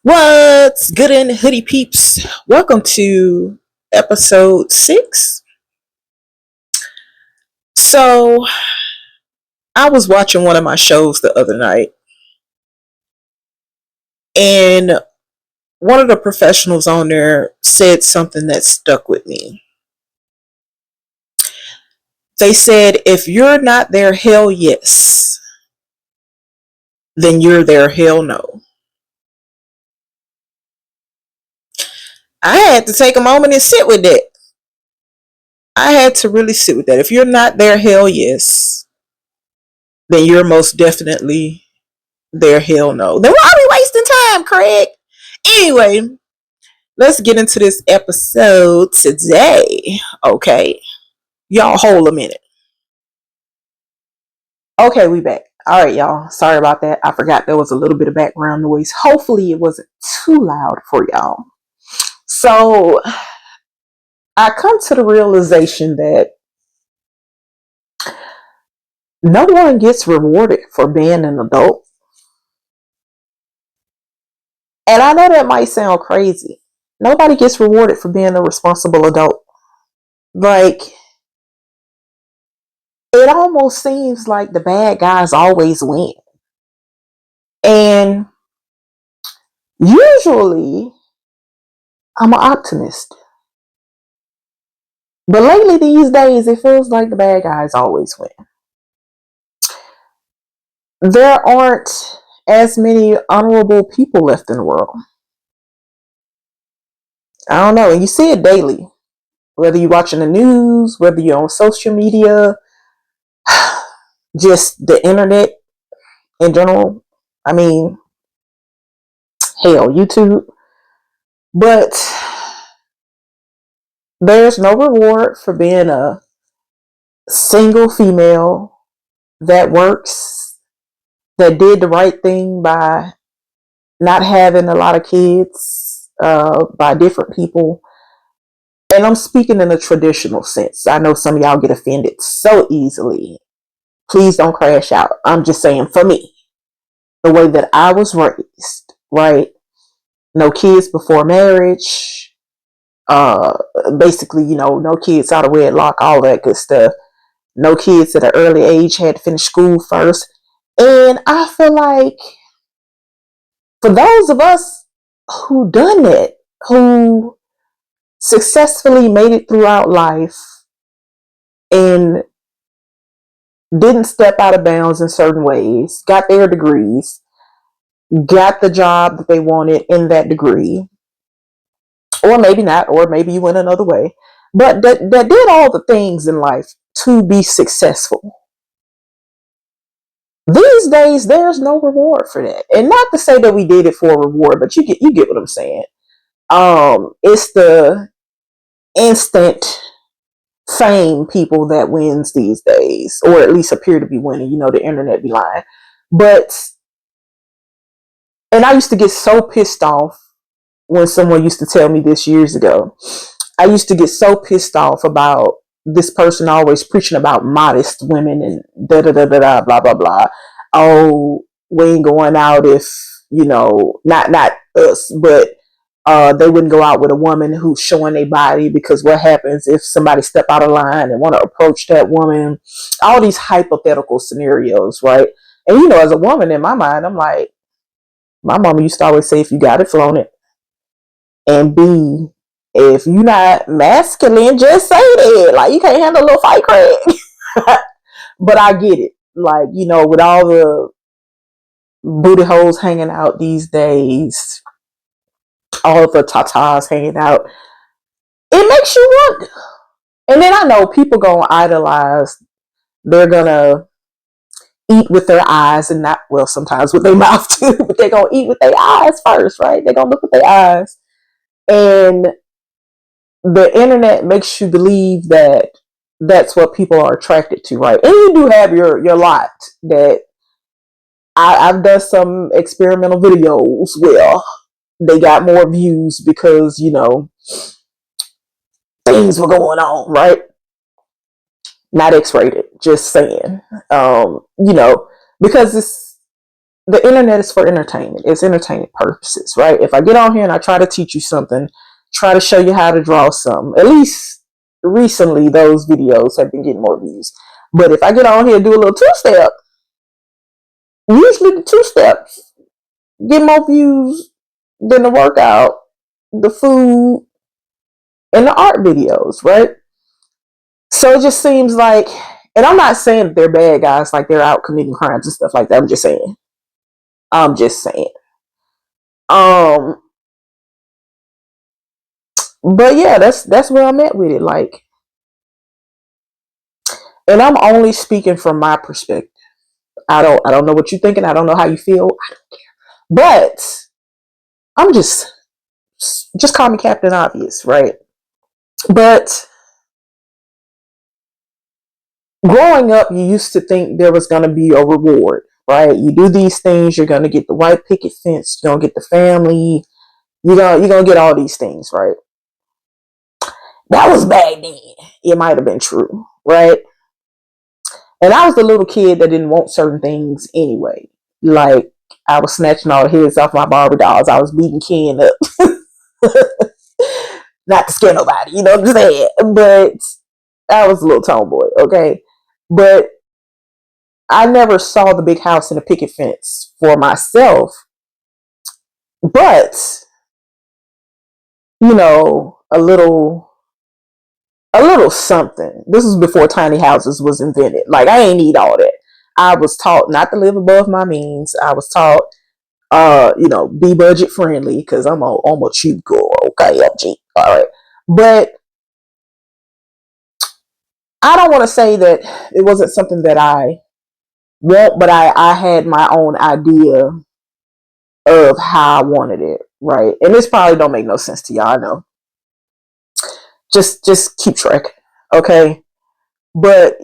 What's good in hoodie peeps? Welcome to episode 6. So, I was watching one of my shows the other night, and one of the professionals on there said something that stuck with me. They said, if you're not there, hell yes, then you're there, hell no. I had to take a moment and sit with that. I had to really sit with that. If you're not there, hell yes, then you're most definitely there, hell no. Then why are we wasting time, Craig? Anyway, let's get into this episode today. Okay. Y'all hold a minute. Okay, we back. All right, y'all. Sorry about that. I forgot there was a little bit of background noise. Hopefully it wasn't too loud for y'all. So I come to the realization that no one gets rewarded for being an adult. And I know that might sound crazy. Nobody gets rewarded for being a responsible adult. Like, it almost seems like the bad guys always win. And usually, I'm an optimist. But lately, these days, it feels like the bad guys always win. There aren't as many honorable people left in the world. I don't know. And you see it daily. Whether you're watching the news, whether you're on social media, just the internet in general. I mean, hell, YouTube. But there's no reward for being a single female that works, that did the right thing by not having a lot of kids by different people. And I'm speaking in a traditional sense. I know some of y'all get offended so easily. Please don't crash out. I'm just saying, for me, the way that I was raised, right? No kids before marriage. Uh, Basically, no kids out of wedlock, all that good stuff. No kids at an early age, had to finish school first. And I feel like for those of us who done it, who successfully made it throughout life and didn't step out of bounds in certain ways, got their degrees, got the job that they wanted in that degree, or maybe not, or maybe you went another way, but that did all the things in life to be successful. These days, there's no reward for that. And not to say that we did it for a reward, but you get what I'm saying. It's the instant fame people that wins these days, or at least appear to be winning. The internet be lying. But, and I used to get so pissed off when someone used to tell me this years ago. I used to get so pissed off about this person always preaching about modest women and da da da da da blah blah blah. Oh, we ain't going out if not us, but they wouldn't go out with a woman who's showing their body, because what happens if somebody step out of line and want to approach that woman? All these hypothetical scenarios, right? And as a woman, in my mind, I'm like, my mama used to always say, if you got it, flown it. And B, if you're not masculine, just say that. Like, you can't handle a little fight, Craig. But I get it. Like, with all the booty holes hanging out these days, all of the tatas hanging out, it makes you wonder. And then I know people gonna idolize. They're gonna eat with their eyes and not, well, sometimes with their mouth too, but they're gonna eat with their eyes first, right? They're gonna look with their eyes. And the internet makes you believe that that's what people are attracted to, right? And you do have your lot that I've done some experimental videos where they got more views because things were going on, right? Not X-rated, just saying. Because the internet is for entertainment. It's entertainment purposes, right? If I get on here and I try to teach you something, try to show you how to draw something, at least recently those videos have been getting more views. But if I get on here and do a little two-step, usually the two steps get more views than the workout, the food, and the art videos, right? So it just seems like, and I'm not saying that they're bad guys, like they're out committing crimes and stuff like that. I'm just saying. I'm just saying. But yeah, that's where I'm at with it. Like, and I'm only speaking from my perspective. I don't know what you're thinking. I don't know how you feel. But I'm just call me Captain Obvious, right? But growing up, you used to think there was going to be a reward, right? You do these things, you're going to get the white picket fence, you're going to get the family, you're going to get all these things, right? That was back then. It might have been true, right? And I was the little kid that didn't want certain things anyway. Like, I was snatching all the heads off my Barbie dolls. I was beating Ken up. Not to scare nobody, you know what I'm saying? But I was a little tomboy, okay? But I never saw the big house and the picket fence for myself. But, you know, a little something. This was before tiny houses was invented. Like, I ain't need all that. I was taught not to live above my means. I was taught, be budget friendly because I'm a cheap girl. Okay, I'm cheap. All right. But I don't want to say that it wasn't something that I want, but I had my own idea of how I wanted it, right? And this probably don't make no sense to y'all, I know. Just keep track, okay? But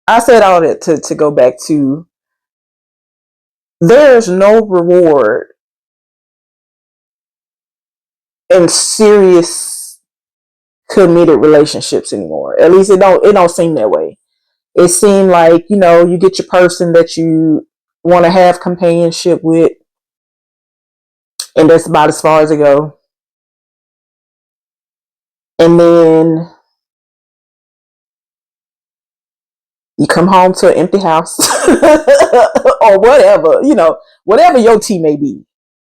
I said all that to go back to, there's no reward in serious committed relationships anymore. At least it don't seem that way. It seemed like, you get your person that you want to have companionship with, and that's about as far as it goes. And then you come home to an empty house or whatever, whatever your tea may be.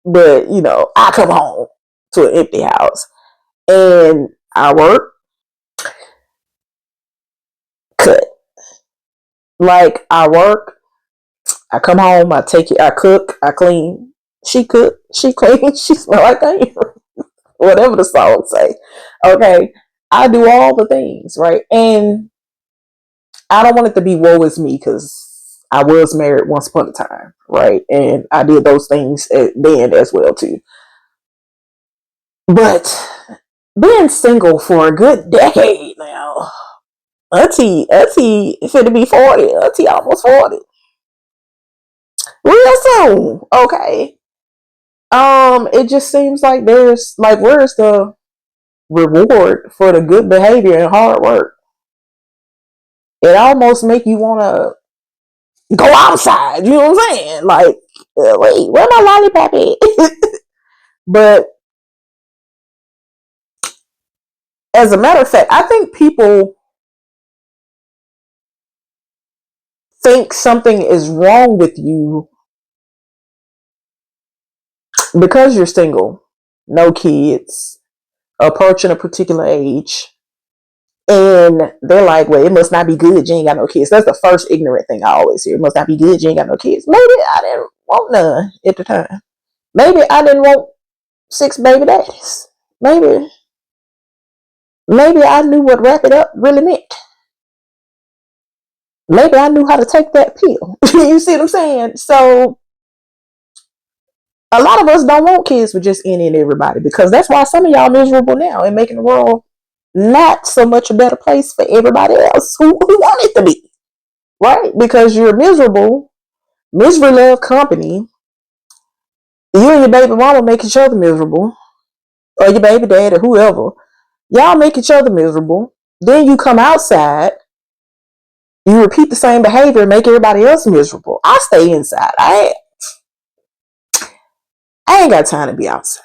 But, I come home to an empty house and I work, cut. Like, I work, I come home, I take it, I cook, I clean. She cook, she clean, she smell like onion. Whatever the song say. Okay. I do all the things, right? And I don't want it to be woe is me because I was married once upon a time, right? And I did those things then as well too. But being single for a good decade now, Auntie, finna be 40. Auntie almost 40. Real soon, okay. It just seems like there's like, where's the reward for the good behavior and hard work? It almost make you wanna go outside. You know what I'm saying? Like, wait, where my lollipop at? But as a matter of fact, I think people think something is wrong with you because you're single, no kids, approaching a particular age, and they're like, well, it must not be good, you ain't got no kids. That's the first ignorant thing I always hear. It must not be good, you ain't got no kids. Maybe I didn't want none at the time. Maybe I didn't want 6 baby daddies. Maybe I knew what wrap it up really meant. Maybe I knew how to take that pill. You see what I'm saying? So a lot of us don't want kids with just any and everybody, because that's why some of y'all miserable now and making the world not so much a better place for everybody else who want it to be, right? Because you're miserable. Misery love company. You and your baby mama make each other miserable, or your baby dad, or whoever. Y'all make each other miserable. Then you come outside You repeat the same behavior and make everybody else miserable. I stay inside. I ain't got time to be outside.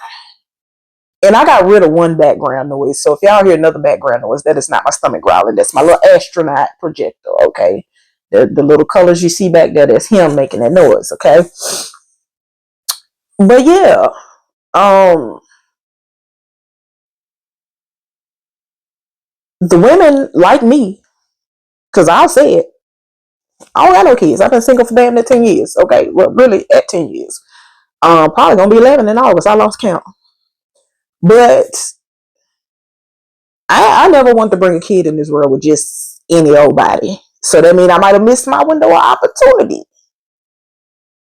And I got rid of one background noise. So if y'all hear another background noise, that is not my stomach growling. That's my little astronaut projector, okay? The little colors you see back there, that's him making that noise, okay? But yeah, the women like me, because I'll say it, I don't got no kids. I've been single for damn near 10 years, okay? Well, really, at 10 years. Probably gonna be 11 in August. I lost count. But I never want to bring a kid in this world with just any old body. So that means I might have missed my window of opportunity.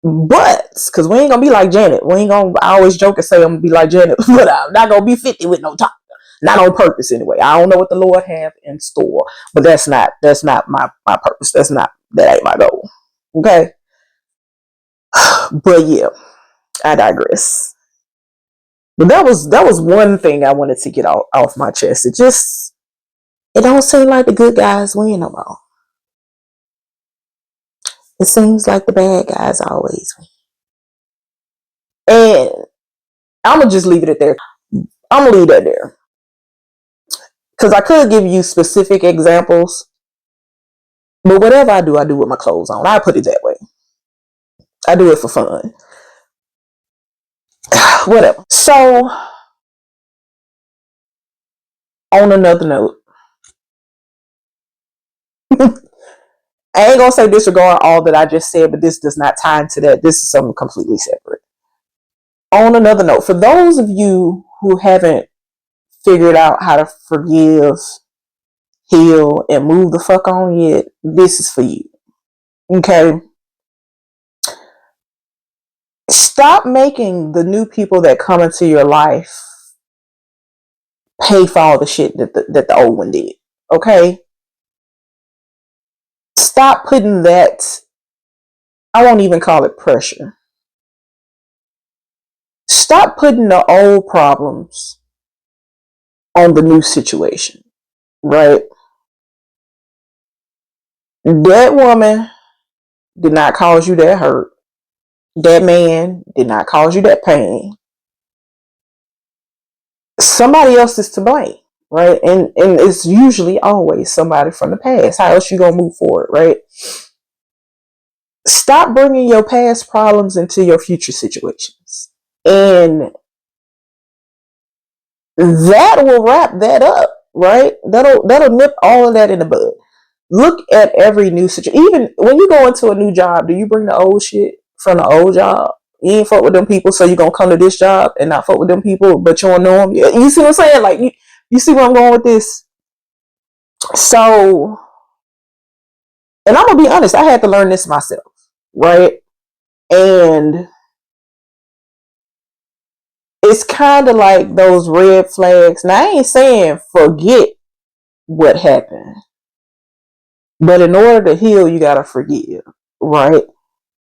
But, because we ain't going to be like Janet. We ain't going to, I always joke and say I'm going to be like Janet, but I'm not going to be 50 with no top. Not on purpose anyway. I don't know what the Lord have in store. But that's not my purpose. That ain't my goal. Okay? But yeah, I digress. But that was one thing I wanted to get off my chest. It don't seem like the good guys win no more. It seems like the bad guys always win. And I'm going to just leave it at there. I'm going to leave that there. Because I could give you specific examples. But whatever I do with my clothes on. I put it that way. I do it for fun. Whatever. So, on another note, I ain't going to say disregard all that I just said, but this does not tie into that. This is something completely separate. On another note, for those of you who haven't figured out how to forgive, heal, and move the fuck on yet, this is for you. Okay? Stop making the new people that come into your life pay for all the shit that the old one did. Okay? Stop putting that, I won't even call it pressure. Stop putting the old problems on the new situation. Right? That woman did not cause you that hurt. That man did not cause you that pain. Somebody else is to blame, right? And it's usually always somebody from the past. How else you gonna move forward, right? Stop bringing your past problems into your future situations, and that will wrap that up, right? That'll nip all of that in the bud. Look at every new situation. Even when you go into a new job, do you bring the old shit from the old job? You ain't fuck with them people, so you gonna come to this job and not fuck with them people, but you don't know them. You see what I'm saying? Like, you see where I'm going with this? So, and I'm gonna be honest, I had to learn this myself, right? And it's kind of like those red flags. Now, I ain't saying forget what happened, but in order to heal, you gotta forgive, right?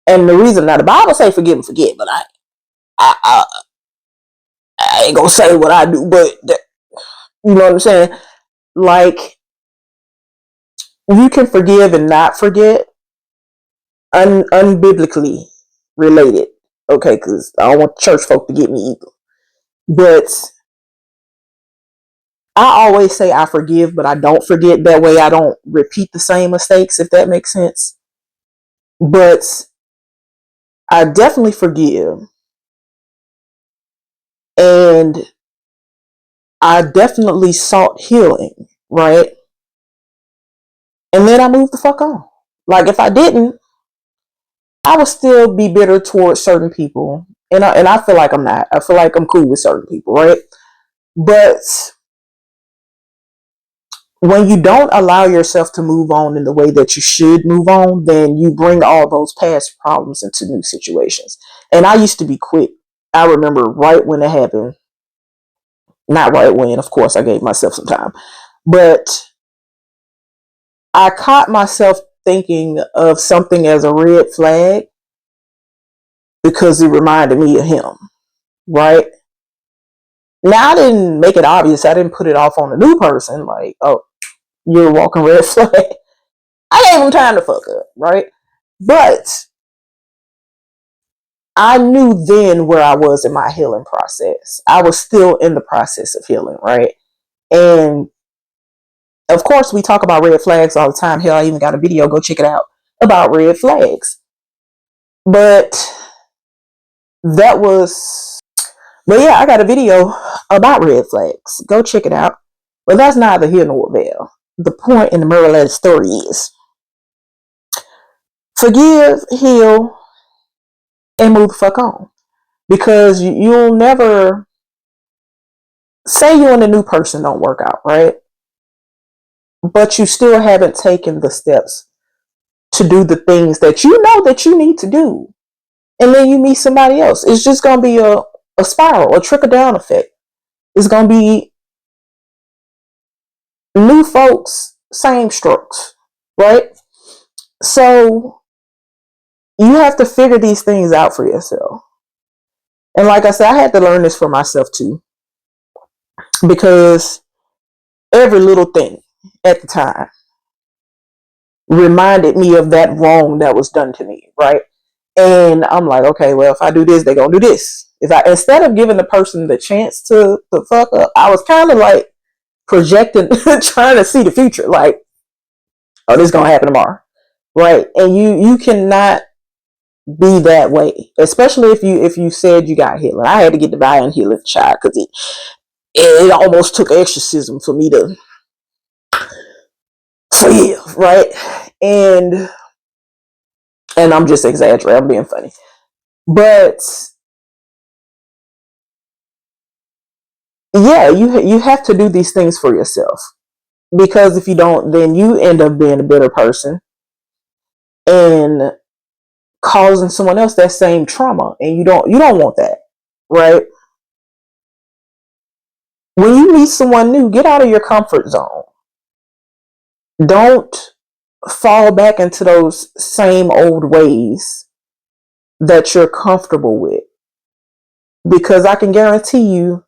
And the reason, now the Bible say forgive and forget, but I, I ain't gonna say what I do, but you know what I'm saying? Like, you can forgive and not forget, unbiblically related. Okay, because I don't want church folk to get me either. But I always say I forgive, but I don't forget. That way I don't repeat the same mistakes, if that makes sense. But I definitely forgive. And I definitely sought healing, right? And then I moved the fuck on. Like, if I didn't, I would still be bitter towards certain people. And I feel like I'm not. I feel like I'm cool with certain people, right? But when you don't allow yourself to move on in the way that you should move on, then you bring all those past problems into new situations. And I used to be quick. I remember right when it happened. Not right when, of course, I gave myself some time. But I caught myself thinking of something as a red flag because it reminded me of him, right? Now, I didn't make it obvious. I didn't put it off on a new person like, oh, you're a walking red flag. I gave him time to fuck up, right? But I knew then where I was in my healing process. I was still in the process of healing, right? And of course, we talk about red flags all the time. Hell, I even got a video, go check it out, about red flags. But that was, but yeah, I got a video about red flags. Go check it out. But that's neither here nor there. The point in the moral of the story is forgive, heal, and move the fuck on. Because you'll never, say you and a new person don't work out, right? But you still haven't taken the steps to do the things that you know that you need to do. And then you meet somebody else. It's just going to be a spiral, a trickle down effect. It's going to be new folks, same strokes, right? So you have to figure these things out for yourself. And like I said, I had to learn this for myself too. Because every little thing at the time reminded me of that wrong that was done to me, right? And I'm like, okay, well, if I do this, they're gonna do this. If I, instead of giving the person the chance to fuck up, I was kind of like projecting, trying to see the future, like, oh, this is gonna happen tomorrow, right? And you cannot be that way, especially if you said you got healing. I had to get divine healing, child, because it almost took exorcism for me to forgive, right? And I'm just exaggerating, I'm being funny, but yeah, you have to do these things for yourself, because if you don't, then you end up being a bitter person and causing someone else that same trauma, and you don't want that, right? When you meet someone new, get out of your comfort zone. Don't fall back into those same old ways that you're comfortable with, because I can guarantee you,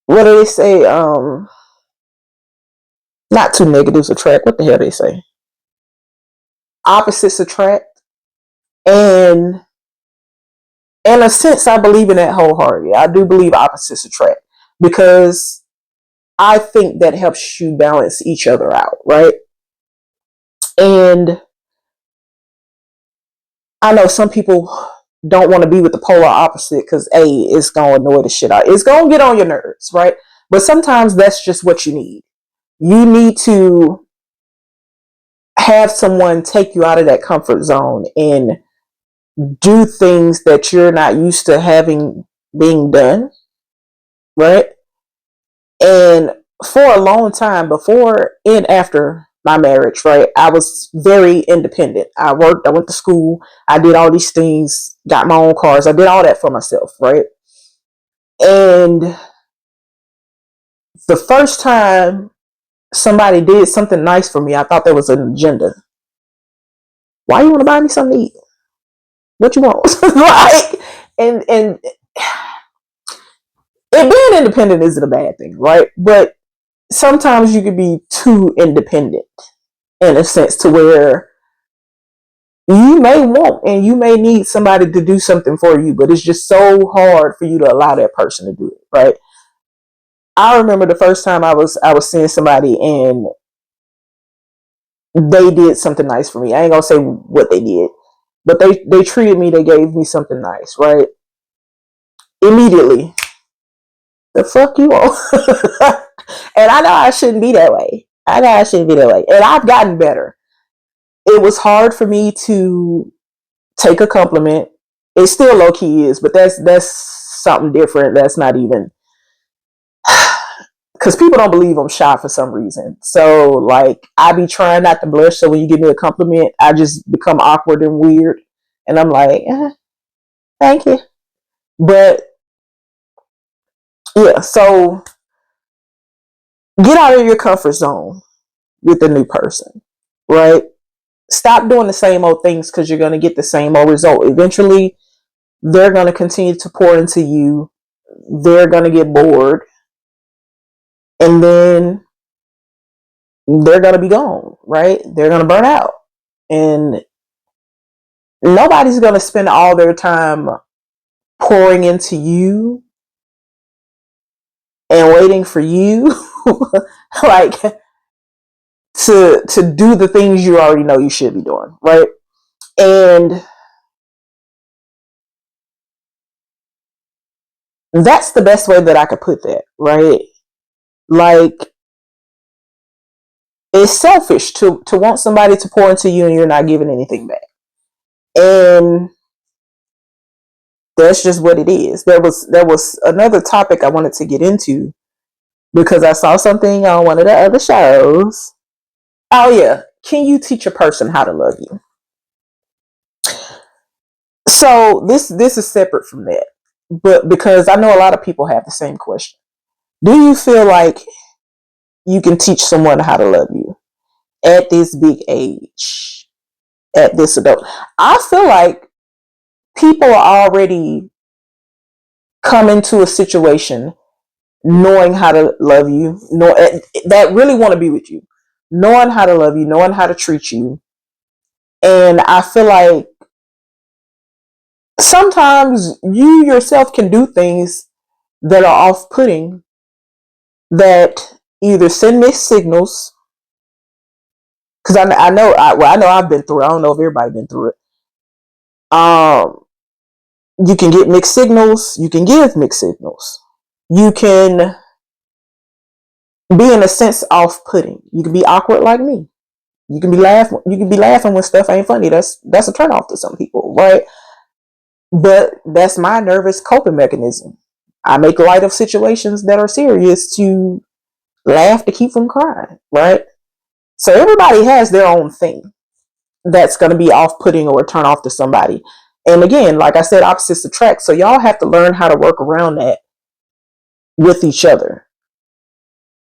what do they say, not two negatives attract, what the hell they say, opposites attract. And in a sense, I believe in that wholeheartedly. I do believe opposites attract, because I think that helps you balance each other out, right? And I know some people don't want to be with the polar opposite because it's gonna annoy the shit out. It's gonna get on your nerves, right? But sometimes that's just what you need. You need to have someone take you out of that comfort zone and do things that you're not used to having being done, right? And for a long time, before and after my marriage, right, I was very independent. I worked, I went to school, I did all these things, got my own cars, I did all that for myself, right? And the first time somebody did something nice for me, I thought there was an agenda. Why you want to buy me something to eat? What you want? Like, and it, being independent isn't a bad thing, right? But sometimes you could be too independent in a sense, to where you may want and you may need somebody to do something for you, but it's just so hard for you to allow that person to do it, right? I remember the first time I was seeing somebody and they did something nice for me. I ain't gonna say what they did, but they treated me, they gave me something nice, right? Immediately, the fuck you all. And I know I shouldn't be that way. I know I shouldn't be that way. And I've gotten better. It was hard for me to take a compliment. It still low key is, but that's something different. That's not even, because people don't believe I'm shy for some reason. So like I be trying not to blush. So when you give me a compliment, I just become awkward and weird, and I'm like, thank you. But yeah, so get out of your comfort zone with the new person, right? Stop doing the same old things, because you're going to get the same old result. Eventually, they're going to continue to pour into you. They're going to get bored. And then they're going to be gone, right? They're going to burn out. And nobody's going to spend all their time pouring into you and waiting for you like to do the things you already know you should be doing, right? And that's the best way that I could put that, right? Like, it's selfish to want somebody to pour into you and you're not giving anything back. And that's just what it is. There was another topic I wanted to get into because I saw something on one of the other shows. Oh yeah, can you teach a person how to love you? So this is separate from that, but because I know a lot of people have the same question. Do you feel like you can teach someone how to love you at this big age, at this adult? I feel like people are already come into a situation knowing how to love you, know that really want to be with you, knowing how to love you, knowing how to treat you. And I feel like sometimes you yourself can do things that are off-putting, that either send mixed signals, because I know I've been through it. I don't know if everybody's been through it. You can get mixed signals. You can give mixed signals. You can be in a sense off-putting. You can be awkward like me. You can be laughing. You can be laughing when stuff ain't funny. That's a turn off to some people, right? But that's my nervous coping mechanism. I make light of situations that are serious to laugh to keep from crying, right? So everybody has their own thing that's going to be off-putting or turn off to somebody. And again, like I said, opposites attract. So y'all have to learn how to work around that with each other.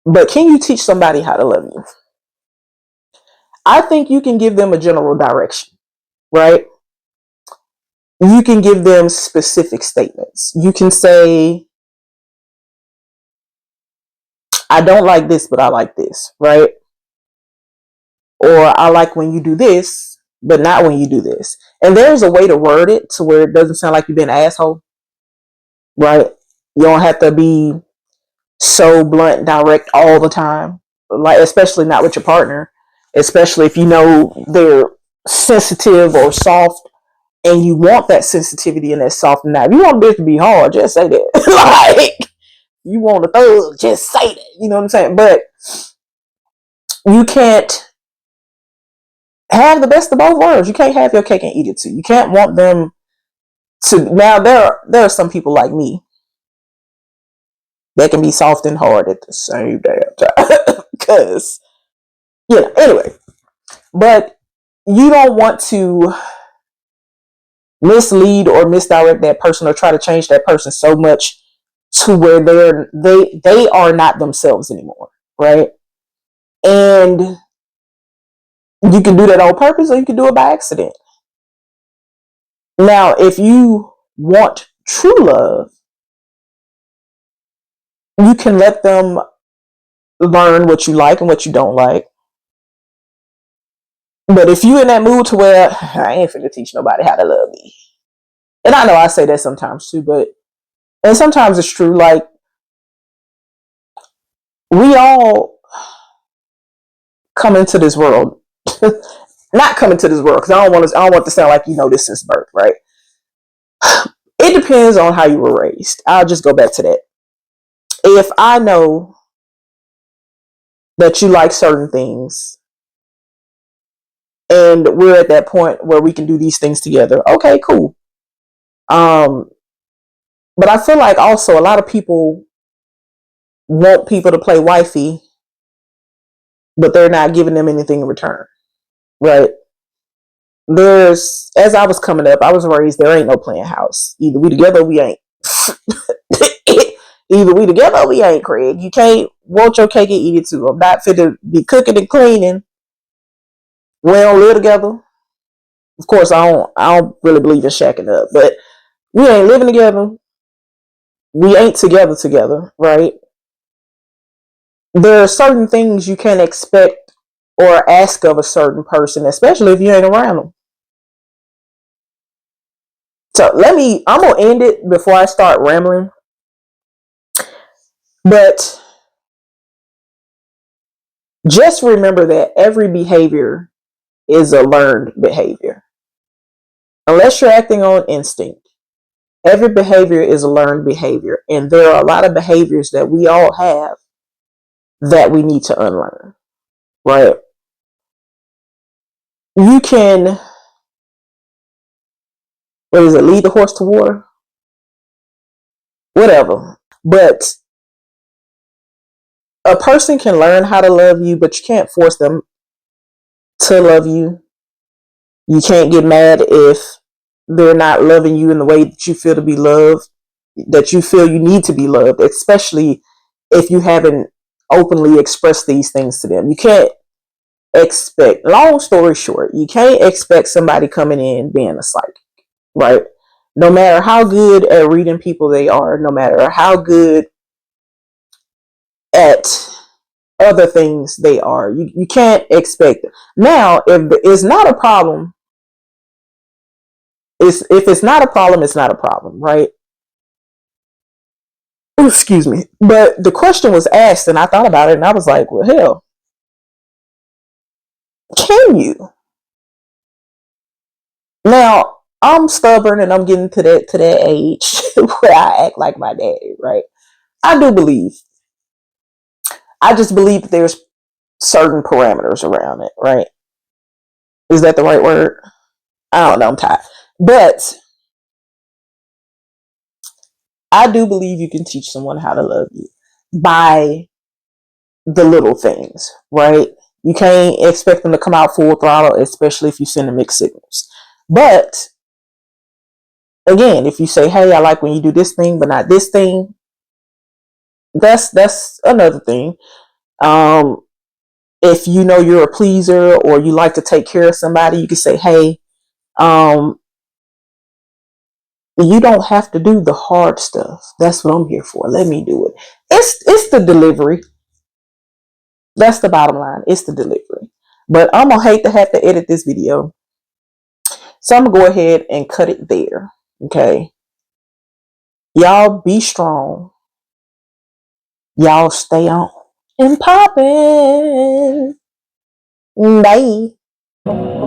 But can you teach somebody how to love you? I think you can give them a general direction, right? You can give them specific statements. You can say, I don't like this, but I like this, right? Or I like when you do this, but not when you do this. And there's a way to word it to where it doesn't sound like you've been an asshole, right? You don't have to be so blunt, direct all the time, like especially not with your partner, especially if you know they're sensitive or soft, and you want that sensitivity and that soft. Now, if you want this to be hard, just say that. Like, you want a thug, just say that. You know what I'm saying? But you can't have the best of both worlds. You can't have your cake and eat it too. You can't want them to. Now, there are some people like me that can be soft and hard at the same damn time. Because, anyway. But you don't want to mislead or misdirect that person or try to change that person so much to where they are not themselves anymore, right? And you can do that on purpose or you can do it by accident. Now, if you want true love, you can let them learn what you like and what you don't like. But if you in that mood to where I ain't finna teach nobody how to love me, and I know I say that sometimes too, and sometimes it's true. Like, we all come into this world, not come into this world, because I don't want to sound like this since birth, right? It depends on how you were raised. I'll just go back to that. If I know that you like certain things and we're at that point where we can do these things together, okay, cool. But I feel like also a lot of people want people to play wifey, but they're not giving them anything in return, right? As I was coming up, I was raised, there ain't no playing house. Either we together or we ain't. Either we together or we ain't, Craig. You can't want your cake and eat it too. I'm not fit to be cooking and cleaning. We don't live together. Of course, I don't really believe in shacking up, but we ain't living together. We ain't together, right? There are certain things you can't expect or ask of a certain person, especially if you ain't around them. So I'm going to end it before I start rambling. But just remember that every behavior is a learned behavior. Unless you're acting on instinct, every behavior is a learned behavior. And there are a lot of behaviors that we all have that we need to unlearn, right? You can, what is it, lead the horse to water? Whatever. But a person can learn how to love you, but you can't force them to love you. You can't get mad if they're not loving you in the way that you feel to be loved, that you feel you need to be loved, especially if you haven't openly expressed these things to them. You can't expect, long story short, you can't expect somebody coming in being a psychic, right? No matter how good at reading people they are, no matter how good at other things they are, you can't expect it. Now, if it's not a problem, if it's not a problem, it's not a problem, right? Ooh, excuse me. But the question was asked, and I thought about it, and I was like, well, hell, can you? Now, I'm stubborn, and I'm getting to that age where I act like my daddy, right? I do believe. I just believe that there's certain parameters around it, right? Is that the right word? I don't know. I'm tired, but I do believe you can teach someone how to love you by the little things, right? You can't expect them to come out full throttle, especially if you send them mixed signals. But again, if you say, hey, I like when you do this thing, but not this thing, that's another thing. Um, if you know you're a pleaser or you like to take care of somebody, you can say, hey, um, you don't have to do the hard stuff. That's what I'm here for. Let me do it. It's the delivery. That's the bottom line. It's the delivery. But I'm gonna hate to have to edit this video, so I'm gonna go ahead and cut it there. Okay, y'all be strong. Y'all stay on and poppin'. Bye.